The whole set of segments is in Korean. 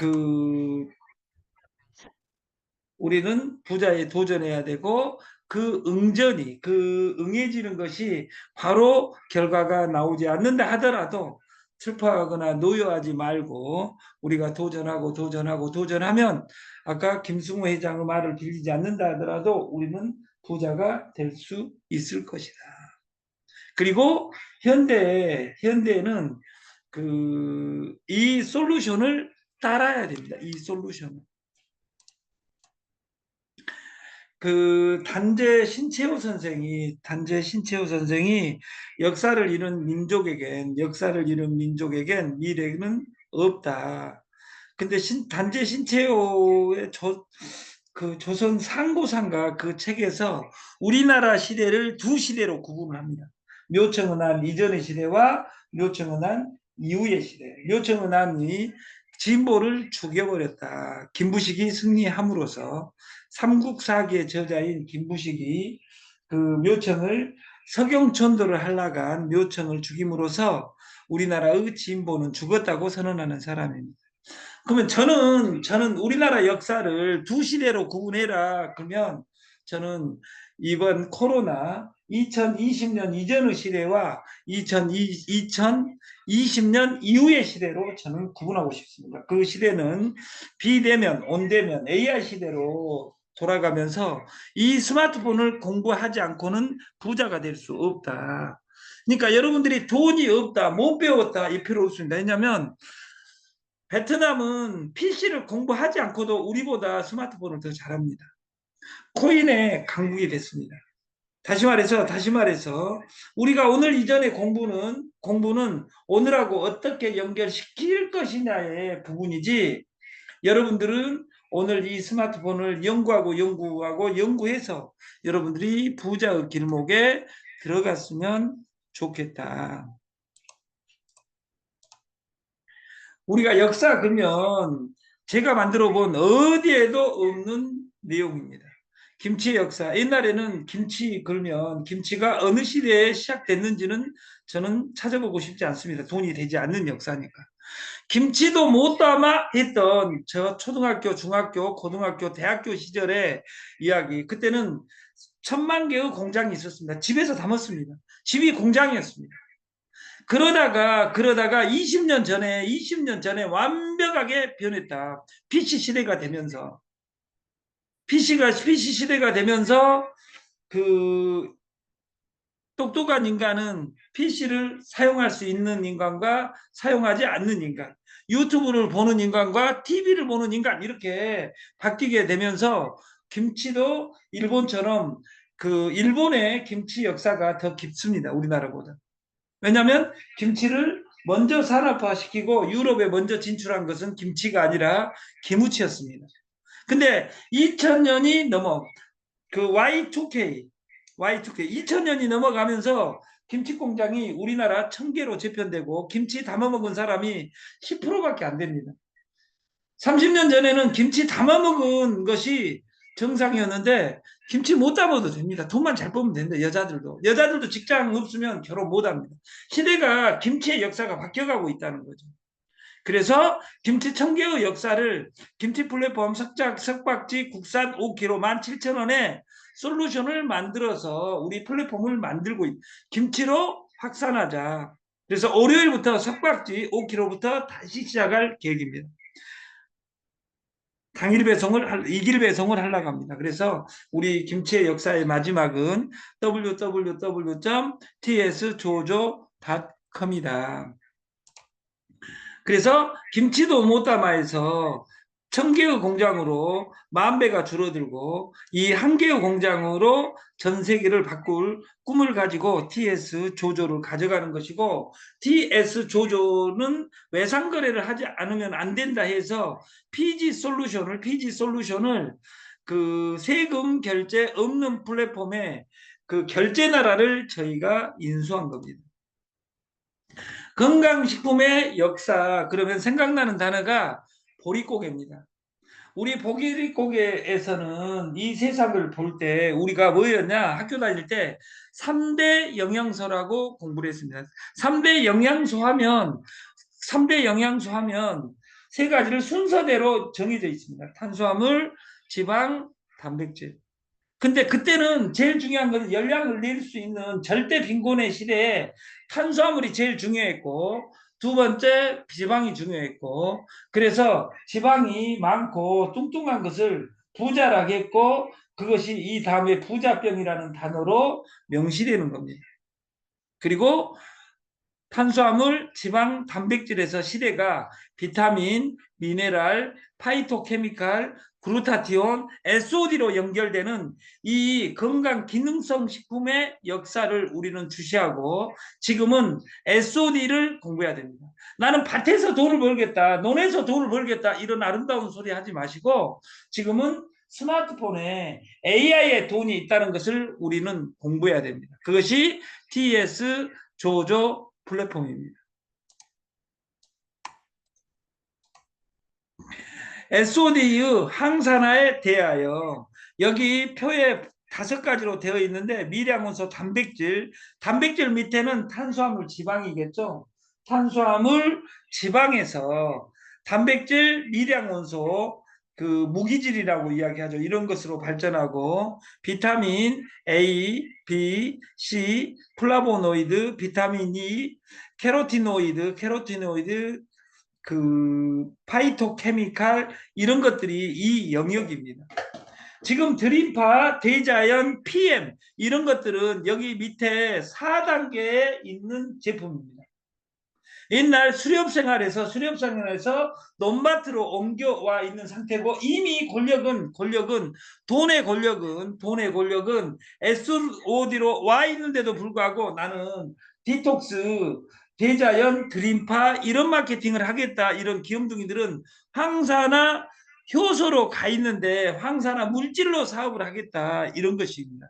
그 우리는 부자에 도전해야 되고 그 응전이 응해지는 것이 바로 결과가 나오지 않는다 하더라도 슬퍼하거나 노여하지 말고 우리가 도전하면 아까 김승호 회장의 말을 빌리지 않는다 하더라도 우리는 부자가 될 수 있을 것이다. 그리고 현대에는 이 솔루션을 따라야 됩니다. 이 솔루션을. 단재 신채호 선생이 역사를 잃은 민족에겐 미래는 없다. 근데 단재 신채호의 조선 상고상가 그 책에서 우리나라 시대를 두 시대로 구분합니다. 묘청은한 이전의 시대와 묘청은한 이후의 시대. 묘청은한이 진보를 죽여버렸다. 김부식이 승리함으로써 삼국사기의 저자인 김부식이 그 묘청을 서경천도를 하려간 묘청을 죽임으로써 우리나라의 진보는 죽었다고 선언하는 사람입니다. 그러면 저는 우리나라 역사를 두 시대로 구분해라. 그러면 저는 이번 코로나 2020년 이전의 시대와 2020년 이후의 시대로 저는 구분하고 싶습니다. 그 시대는 비대면, 온대면, AI 시대로 돌아가면서 이 스마트폰을 공부하지 않고는 부자가 될 수 없다. 그러니까 여러분들이 돈이 없다, 못 배웠다 이 필요 없습니다. 왜냐하면 베트남은 PC를 공부하지 않고도 우리보다 스마트폰을 더 잘합니다. 코인의 강국이 됐습니다. 다시 말해서 우리가 오늘 이전의 공부는 오늘하고 어떻게 연결시킬 것이냐의 부분이지, 여러분들은 오늘 이 스마트폰을 연구해서 여러분들이 부자의 길목에 들어갔으면 좋겠다. 우리가 역사 그러면 제가 만들어 본 어디에도 없는 내용입니다. 김치의 역사. 옛날에는 김치 그러면 김치가 어느 시대에 시작됐는지는 저는 찾아보고 싶지 않습니다. 돈이 되지 않는 역사니까. 김치도 못 담아 했던 저 초등학교, 중학교, 고등학교, 대학교 시절의 이야기. 그때는 10,000개의 공장이 있었습니다. 집에서 담았습니다. 집이 공장이었습니다. 그러다가 20년 전에 완벽하게 변했다. PC 시대가 되면서 그 똑똑한 인간은 PC를 사용할 수 있는 인간과 사용하지 않는 인간, 유튜브를 보는 인간과 TV를 보는 인간, 이렇게 바뀌게 되면서 김치도 일본처럼 일본의 김치 역사가 더 깊습니다. 우리나라보다. 왜냐하면 김치를 먼저 산업화시키고 유럽에 먼저 진출한 것은 김치가 아니라 기무치였습니다. 근데 2000년이 넘어 Y2K 2000년이 넘어가면서 김치 공장이 우리나라 1000개로 재편되고 김치 담아먹은 사람이 10%밖에 안 됩니다. 30년 전에는 김치 담아먹은 것이 정상이었는데 김치 못 담아도 됩니다. 돈만 잘 벌면 된다. 여자들도 직장 없으면 결혼 못 합니다. 시대가 김치의 역사가 바뀌어가고 있다는 거죠. 그래서 김치 1000개의 역사를 김치 플랫폼 석박지 국산 5kg 17,000원에 솔루션을 만들어서 우리 플랫폼을 만들고 김치로 확산하자. 그래서 월요일부터 석박지 5kg부터 다시 시작할 계획입니다. 이길 배송을 하려고 합니다. 그래서 우리 김치의 역사의 마지막은 www.ts조조.com이다. 그래서 김치도 못 담아해서 1000개의 공장으로 10,000배가 줄어들고 이 한 개의 공장으로 전 세계를 바꿀 꿈을 가지고 TS 조조를 가져가는 것이고, TS 조조는 외상 거래를 하지 않으면 안 된다 해서 PG 솔루션을 세금 결제 없는 플랫폼에 결제 나라를 저희가 인수한 겁니다. 건강식품의 역사 그러면 생각나는 단어가 보릿고개입니다. 우리 보릿고개에서는 이 세상을 볼 때 우리가 뭐였냐, 학교 다닐 때 3대 영양소라고 공부를 했습니다. 3대 영양소 하면 세 가지를 순서대로 정해져 있습니다. 탄수화물, 지방, 단백질. 근데 그때는 제일 중요한 것은 열량을 낼 수 있는 절대 빈곤의 시대에 탄수화물이 제일 중요했고 두 번째 지방이 중요했고 그래서 지방이 많고 뚱뚱한 것을 부자라고 했고 그것이 이 다음에 부자병이라는 단어로 명시되는 겁니다. 그리고 탄수화물, 지방, 단백질에서 시대가 비타민, 미네랄, 파이토케미칼, 글루타티온, SOD로 연결되는 이 건강 기능성 식품의 역사를 우리는 주시하고 지금은 SOD를 공부해야 됩니다. 나는 밭에서 돈을 벌겠다, 논에서 돈을 벌겠다 이런 아름다운 소리 하지 마시고 지금은 스마트폰에 AI의 돈이 있다는 것을 우리는 공부해야 됩니다. 그것이 TS 조조 플랫폼입니다. SOD의 항산화에 대하여 여기 표에 5가지로 되어 있는데 미량원소 단백질 밑에는 탄수화물 지방이겠죠. 탄수화물 지방에서 단백질 미량원소 그 무기질이라고 이야기하죠. 이런 것으로 발전하고 비타민 A, B, C, 플라보노이드, 비타민 E, 캐로티노이드 그 파이토케미칼 이런 것들이 이 영역입니다. 지금 드림파, 대자연, PM 이런 것들은 여기 밑에 4단계에 있는 제품입니다. 옛날 수렵생활에서 논밭으로 옮겨와 있는 상태고 이미 돈의 권력은 SOD로 와 있는데도 불구하고 나는 디톡스, 대자연, 드림파 이런 마케팅을 하겠다 이런 귀염둥이들은 황사나 효소로 가 있는데 황사나 물질로 사업을 하겠다 이런 것입니다.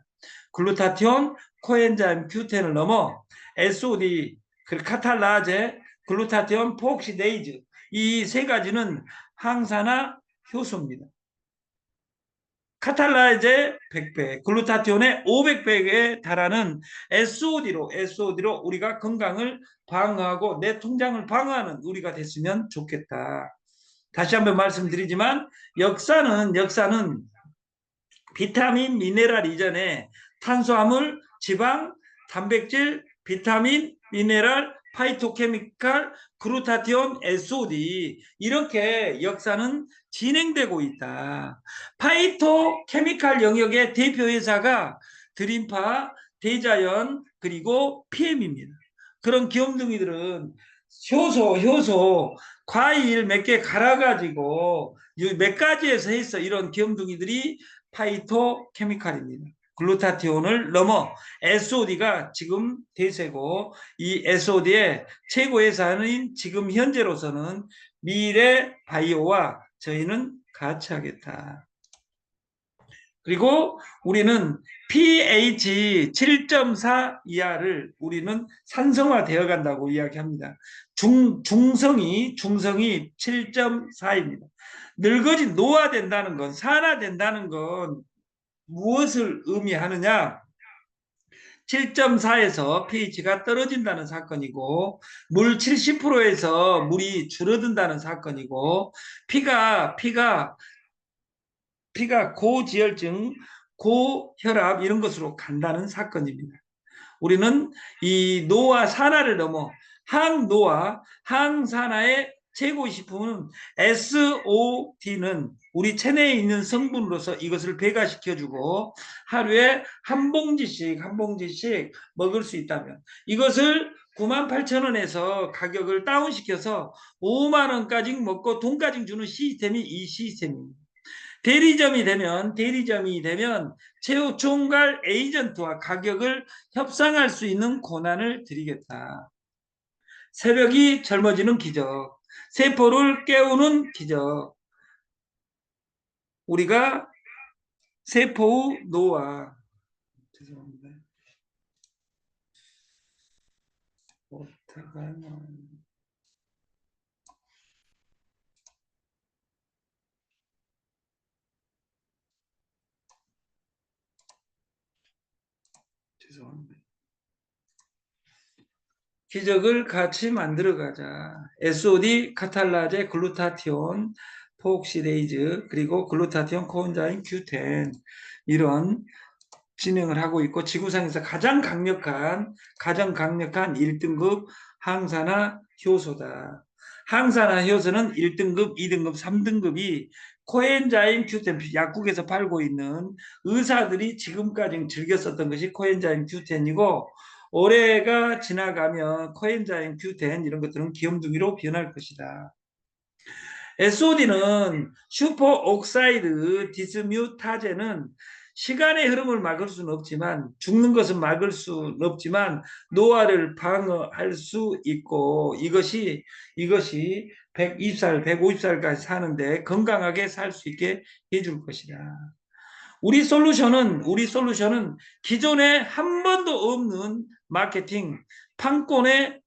글루타티온, 코엔자임 Q10을 넘어 SOD, 카탈라제, 글루타티온, 포옥시데이즈 이 세 가지는 항산화 효소입니다. 카탈라제 100배, 글루타티온의 500배에 달하는 SOD로 우리가 건강을 방어하고 내 통장을 방어하는 우리가 됐으면 좋겠다. 다시 한번 말씀드리지만 역사는 비타민, 미네랄 이전에 탄수화물, 지방, 단백질, 비타민, 미네랄, 파이토케미칼, 글루타티온, SOD 이렇게 역사는 진행되고 있다. 파이토케미칼 영역의 대표 회사가 드림파, 대자연 그리고 PM입니다. 그런 귀염둥이들은 효소 과일 몇 개 갈아가지고 몇 가지에서 해서 이런 귀염둥이들이 파이토케미칼입니다. 글루타티온을 넘어 SOD가 지금 대세고 이 SOD의 최고 회사는 지금 현재로서는 미래 바이오와 저희는 같이 하겠다. 그리고 우리는 pH 7.4 이하를 우리는 산성화되어 간다고 이야기합니다. 중성이 7.4입니다. 노화된다는 건 산화된다는 건 무엇을 의미하느냐? 7.4에서 pH가 떨어진다는 사건이고 물 70%에서 물이 줄어든다는 사건이고 피가 고지혈증, 고혈압 이런 것으로 간다는 사건입니다. 우리는 이 노화 산화를 넘어 항노화, 항산화의 최고 식품은 SOD는 우리 체내에 있는 성분으로서 이것을 배가시켜주고 하루에 한 봉지씩 먹을 수 있다면 이것을 98,000원에서 가격을 다운시켜서 5만 원까지 먹고 돈까지 주는 시스템이 이 시스템입니다. 대리점이 되면 최후 총괄 에이전트와 가격을 협상할 수 있는 권한을 드리겠다. 새벽이 젊어지는 기적, 세포를 깨우는 기적. 우리가 세포의 노화, 죄송합니다. 죄송합니다. 기적을 같이 만들어가자. SOD, 카탈라제, 글루타티온, 포옥시데이즈, 그리고 글루타티온 코엔자임 Q10 이런 진행을 하고 있고 지구상에서 가장 강력한 1등급 항산화 효소다. 항산화 효소는 1등급, 2등급, 3등급이 코엔자임 Q10 약국에서 팔고 있는 의사들이 지금까지 즐겨 썼던 것이 코엔자임 Q10이고 올해가 지나가면 코엔자임 Q10 이런 것들은 귀염둥이로 변할 것이다. SOD는 슈퍼옥사이드 디스뮤타제는 시간의 흐름을 막을 수는 없지만 죽는 것은 막을 수는 없지만 노화를 방어할 수 있고 이것이 120살, 150살까지 사는데 건강하게 살 수 있게 해줄 것이다. 우리 솔루션은 기존에 한 번도 없는 마케팅 판권의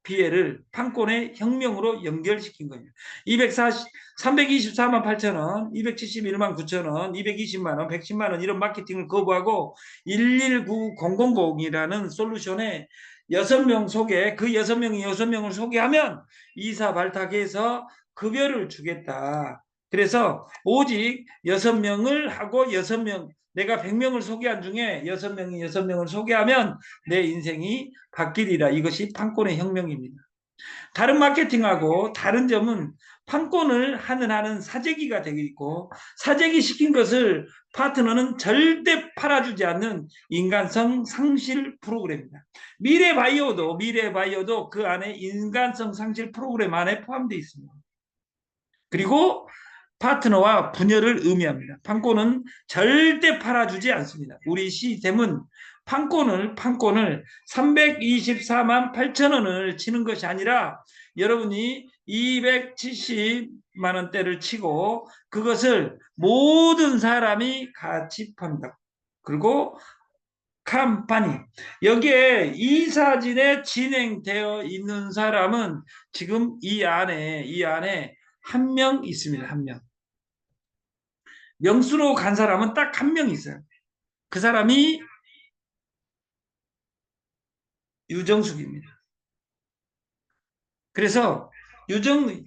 혁명으로 연결시킨 거예요. 324만 8천 원, 271만 9천 원, 220만 원, 110만 원 이런 마케팅을 거부하고 119000이라는 솔루션에 6명 소개, 그 6명이 6명을 소개하면 이사 발탁해서 급여를 주겠다. 그래서 오직 6명을 하고 6명 내가 100명을 소개한 중에 6명을 소개하면 내 인생이 바뀌리라. 이것이 판권의 혁명입니다. 다른 마케팅하고 다른 점은 판권을 하는 사재기가 되어 있고 사재기 시킨 것을 파트너는 절대 팔아주지 않는 인간성 상실 프로그램입니다. 미래바이오도 그 안에 인간성 상실 프로그램 안에 포함되어 있습니다. 그리고 파트너와 분열을 의미합니다. 판권은 절대 팔아주지 않습니다. 우리 시스템은 판권을 324만 8천 원을 치는 것이 아니라 여러분이 270만 원대를 치고 그것을 모든 사람이 같이 판다. 그리고 캄파니 여기에 이사진에 진행되어 있는 사람은 지금 이 안에 한 명 있습니다. 한 명. 명수로 간 사람은 딱 한 명 있어요. 그 사람이 유정숙입니다. 그래서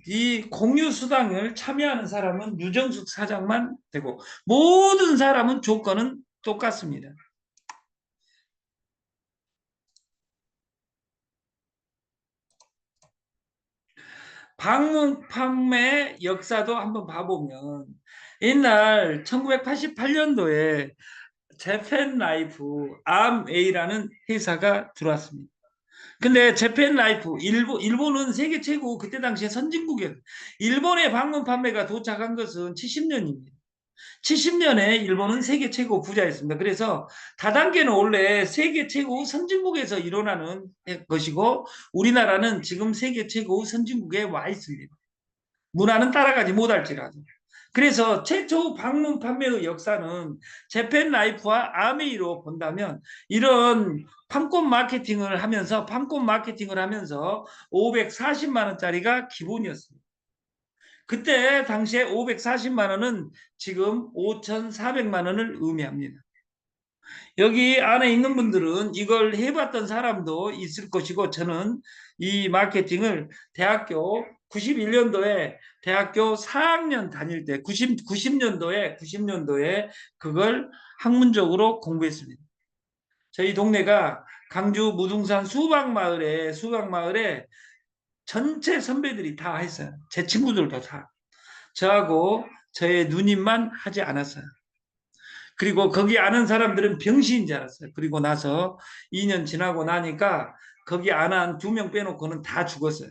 이 공유 수당을 참여하는 사람은 유정숙 사장만 되고 모든 사람은 조건은 똑같습니다. 방문 판매 역사도 한번 봐보면 옛날 1988년도에 재팬 라이프 암웨이라는 회사가 들어왔습니다. 근데 재팬 라이프 일본은 세계 최고 그때 당시에 선진국이었어요. 일본의 방문 판매가 도착한 것은 70년입니다. 70년에 일본은 세계 최고 부자였습니다. 그래서 다단계는 원래 세계 최고 선진국에서 일어나는 것이고 우리나라는 지금 세계 최고 선진국에 와 있습니다. 문화는 따라가지 못할지라도. 그래서 최초 방문 판매의 역사는 재팬 라이프와 아메이로 본다면 이런 판권 마케팅을 하면서 540만 원짜리가 기본이었습니다. 그때 당시에 540만 원은 지금 5,400만 원을 의미합니다. 여기 안에 있는 분들은 이걸 해봤던 사람도 있을 것이고 저는 이 마케팅을 대학교 91년도에 대학교 4학년 다닐 때 90년도에 그걸 학문적으로 공부했습니다. 저희 동네가 강주 무등산 수박마을에 전체 선배들이 다 했어요. 제 친구들도 다. 저하고 저의 누님만 하지 않았어요. 그리고 거기 아는 사람들은 병신인 줄 알았어요. 그리고 나서 2년 지나고 나니까 거기 아는 2명 빼놓고는 다 죽었어요.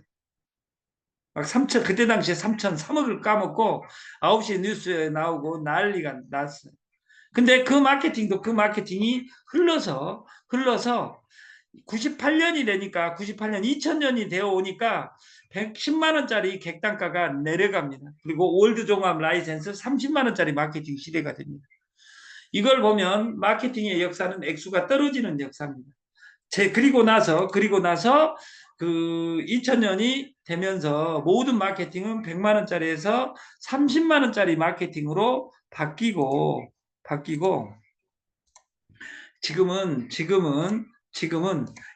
막 3천, 그때 당시에 3억을 까먹고 9시 뉴스에 나오고 난리가 났어요. 근데 그 마케팅이 흘러서 98년이 되니까 2000년이 되어 오니까 110만 원짜리 객단가가 내려갑니다. 그리고 월드 종합 라이센스 30만 원짜리 마케팅 시대가 됩니다. 이걸 보면 마케팅의 역사는 액수가 떨어지는 역사입니다. 그리고 나서 그 2000년이 되면서 모든 마케팅은 100만 원짜리에서 30만 원짜리 마케팅으로 바뀌고 지금은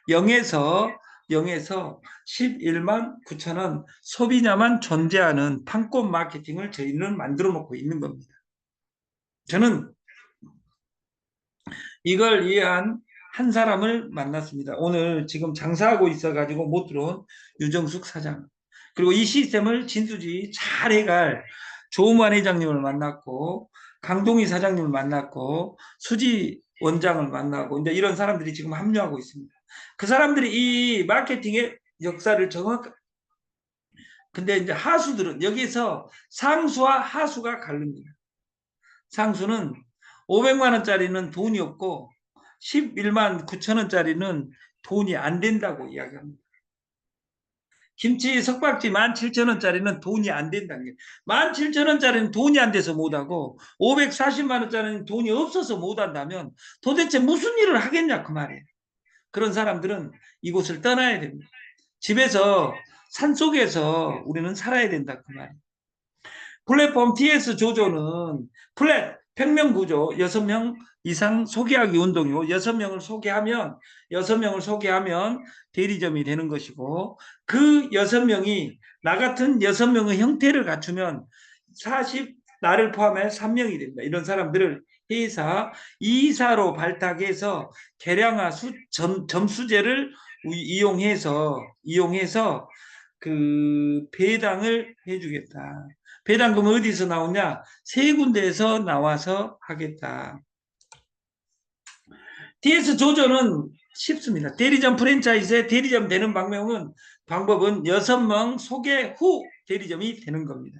0에서 0에서 11만 9천 원 소비자만 존재하는 판권 마케팅을 저희는 만들어 놓고 있는 겁니다. 저는 이걸 이해한 한 사람을 만났습니다. 오늘 지금 장사하고 있어가지고 못 들어온 유정숙 사장. 그리고 이 시스템을 진수지 잘 해갈 조우만 회장님을 만났고, 강동희 사장님을 만났고, 수지 원장을 만나고, 이제 이런 사람들이 지금 합류하고 있습니다. 그 사람들이 이 마케팅의 역사를 근데 이제 하수들은 여기서 상수와 하수가 갈립니다. 상수는 500만 원짜리는 돈이 없고 11만 9천 원짜리는 돈이 안 된다고 이야기합니다. 김치 석박지 17,000원짜리는 돈이 안 된다는 게 17,000원짜리는 돈이 안 돼서 못하고 540만 원짜리는 돈이 없어서 못한다면 도대체 무슨 일을 하겠냐 그 말이에요. 그런 사람들은 이곳을 떠나야 됩니다. 집에서 산속에서 우리는 살아야 된다 그 말이에요. 플랫폼 TS 조조는 플랫 평면 구조 6명 이상 소개하기 운동이고 6명을 소개하면 대리점이 되는 것이고 그 6명이 나 같은 6명의 형태를 갖추면 40 나를 포함해 3명이 됩니다. 이런 사람들을 회사 2사로 발탁해서 계량화 점수제를 이용해서 그 배당을 해주겠다. 배당금 어디서 나오냐? 세 군데에서 나와서 하겠다. DS 조조는 쉽습니다. 대리점 프랜차이즈에 대리점 되는 방법은 6명 소개 후 대리점이 되는 겁니다.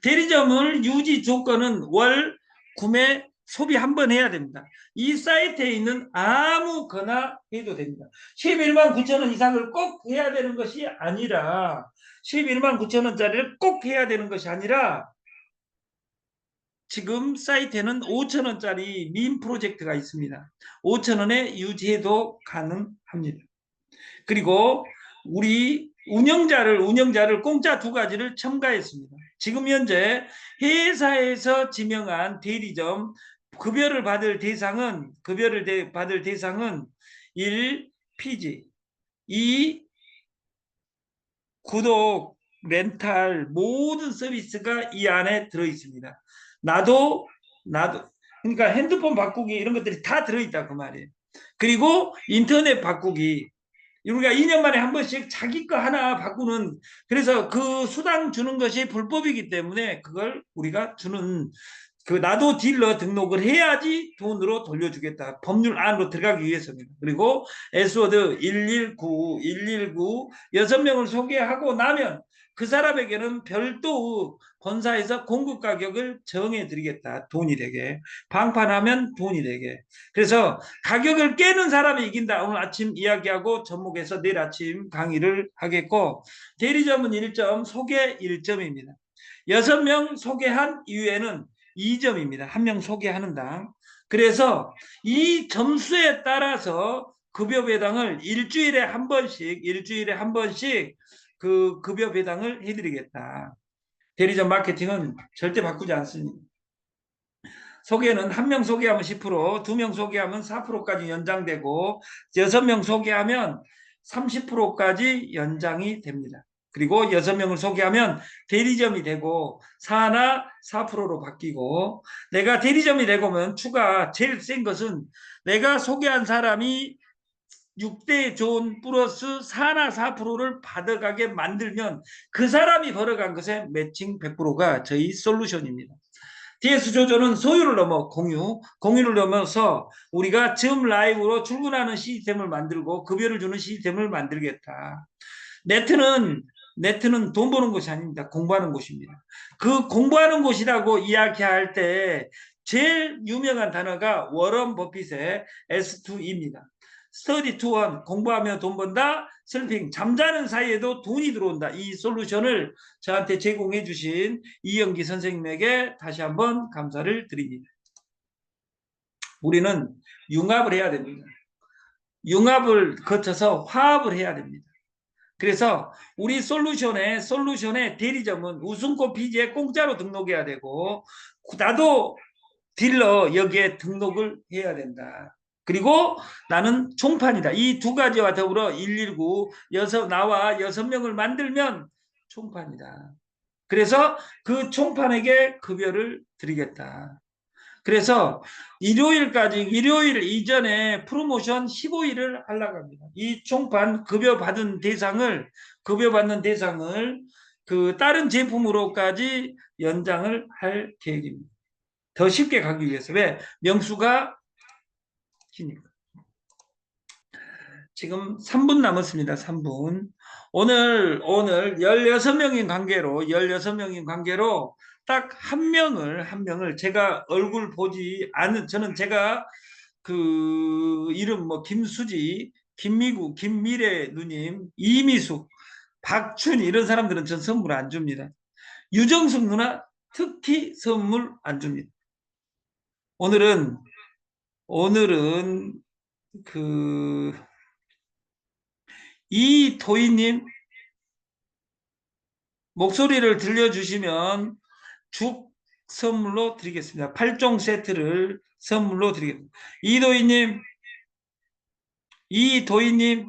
대리점을 유지 조건은 월 구매 소비 한 번 해야 됩니다. 이 사이트에 있는 아무거나 해도 됩니다. 11만 9천 원 이상을 꼭 해야 되는 것이 아니라 11만 9천 원짜리를 꼭 해야 되는 것이 아니라 지금 사이트에는 5천 원짜리 민 프로젝트가 있습니다. 5천 원에 유지해도 가능합니다. 그리고 우리 운영자를 공짜 2가지를 첨가했습니다. 지금 현재 회사에서 지명한 대리점 급여를 받을 대상은 1. 피지 2. 구독, 렌탈 모든 서비스가 이 안에 들어 있습니다. 나도 그러니까 핸드폰 바꾸기 이런 것들이 다 들어있다 그 말이에요. 그리고 인터넷 바꾸기 우리가 2년 만에 한 번씩 자기 거 하나 바꾸는 그래서 그 수당 주는 것이 불법이기 때문에 그걸 우리가 주는 그 나도 딜러 등록을 해야지 돈으로 돌려주겠다. 법률 안으로 들어가기 위해서입니다. 그리고 S워드 119 6명을 소개하고 나면 그 사람에게는 별도 본사에서 공급 가격을 정해드리겠다. 돈이 되게. 방판하면 돈이 되게. 그래서 가격을 깨는 사람이 이긴다. 오늘 아침 이야기하고 접목해서 내일 아침 강의를 하겠고 대리점은 1점, 소개 1점입니다. 6명 소개한 이후에는 2점입니다. 한 명 소개하는 당. 그래서 이 점수에 따라서 급여 배당을 일주일에 한 번씩 그 급여 배당을 해드리겠다. 대리점 마케팅은 절대 바꾸지 않습니다. 소개는 한 명 소개하면 10%, 2명 소개하면 4%까지 연장되고 6명 소개하면 30%까지 연장이 됩니다. 그리고 6명을 소개하면 대리점이 되고 4나 4%로 바뀌고 내가 대리점이 되고면 추가 제일 센 것은 내가 소개한 사람이 6대 존 플러스 4나 4%를 받아가게 만들면 그 사람이 벌어간 것에 매칭 100%가 저희 솔루션입니다. DS 조조는 소유를 넘어 공유를 넘어서 우리가 점 라이브로 출근하는 시스템을 만들고 급여를 주는 시스템을 만들겠다. 네트는 돈 버는 곳이 아닙니다. 공부하는 곳입니다. 그 공부하는 곳이라고 이야기할 때 제일 유명한 단어가 워런 버핏의 S2입니다. 스터디 투원 공부하며 돈 번다. 슬핑 잠자는 사이에도 돈이 들어온다. 이 솔루션을 저한테 제공해 주신 이영기 선생님에게 다시 한번 감사를 드립니다. 우리는 융합을 해야 됩니다. 융합을 거쳐서 화합을 해야 됩니다. 그래서 우리 솔루션의 대리점은 우승꽃 피지에 공짜로 등록해야 되고 나도 딜러 여기에 등록을 해야 된다. 그리고 나는 총판이다. 이 두 가지와 더불어 119 나와 6명을 만들면 총판이다. 그래서 그 총판에게 급여를 드리겠다. 그래서 일요일 이전에 프로모션 15일을 하려고 합니다. 이 총판 급여받는 대상을 그 다른 제품으로까지 연장을 할 계획입니다. 더 쉽게 가기 위해서. 왜? 명수가 기니까. 지금 3분 남았습니다. 3분. 오늘 16명인 관계로 딱 한 명을 제가 얼굴 보지 않은, 저는 제가 그 이름 뭐 김수지, 김미구, 김미래 누님, 이미숙, 박춘 이런 사람들은 전 선물 안 줍니다. 유정숙 누나 특히 선물 안 줍니다. 오늘은 그 이도희님 목소리를 들려주시면 죽 선물로 드리겠습니다. 8종 세트를 선물로 드리겠습니다. 이도희님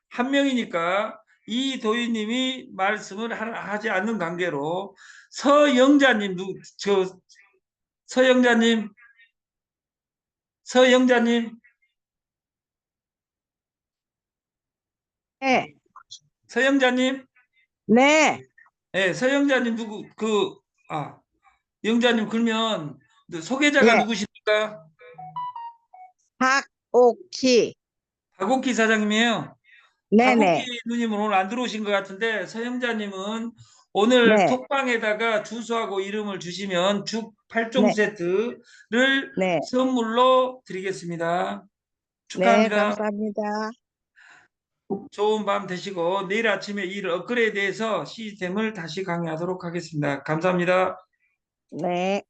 한 명이니까 이도희님이 말씀을 하지 않는 관계로 서영자님, 서영자님, 서영자님, 네, 서영자님, 네, 네, 서영자님 영자님 그러면 소개자가 예, 누구십니까? 박옥희, 박옥기 사장님이에요. 박옥기 네네, 누님은 오늘 안 들어오신 것 같은데 서영자님은 오늘 네, 톡방에다가 주소하고 이름을 주시면 죽 8종 네, 세트를 네, 선물로 드리겠습니다. 네, 축하합니다. 감사합니다. 좋은 밤 되시고 내일 아침에 이 업그레이드해서 시스템을 다시 강의하도록 하겠습니다. 감사합니다. 네.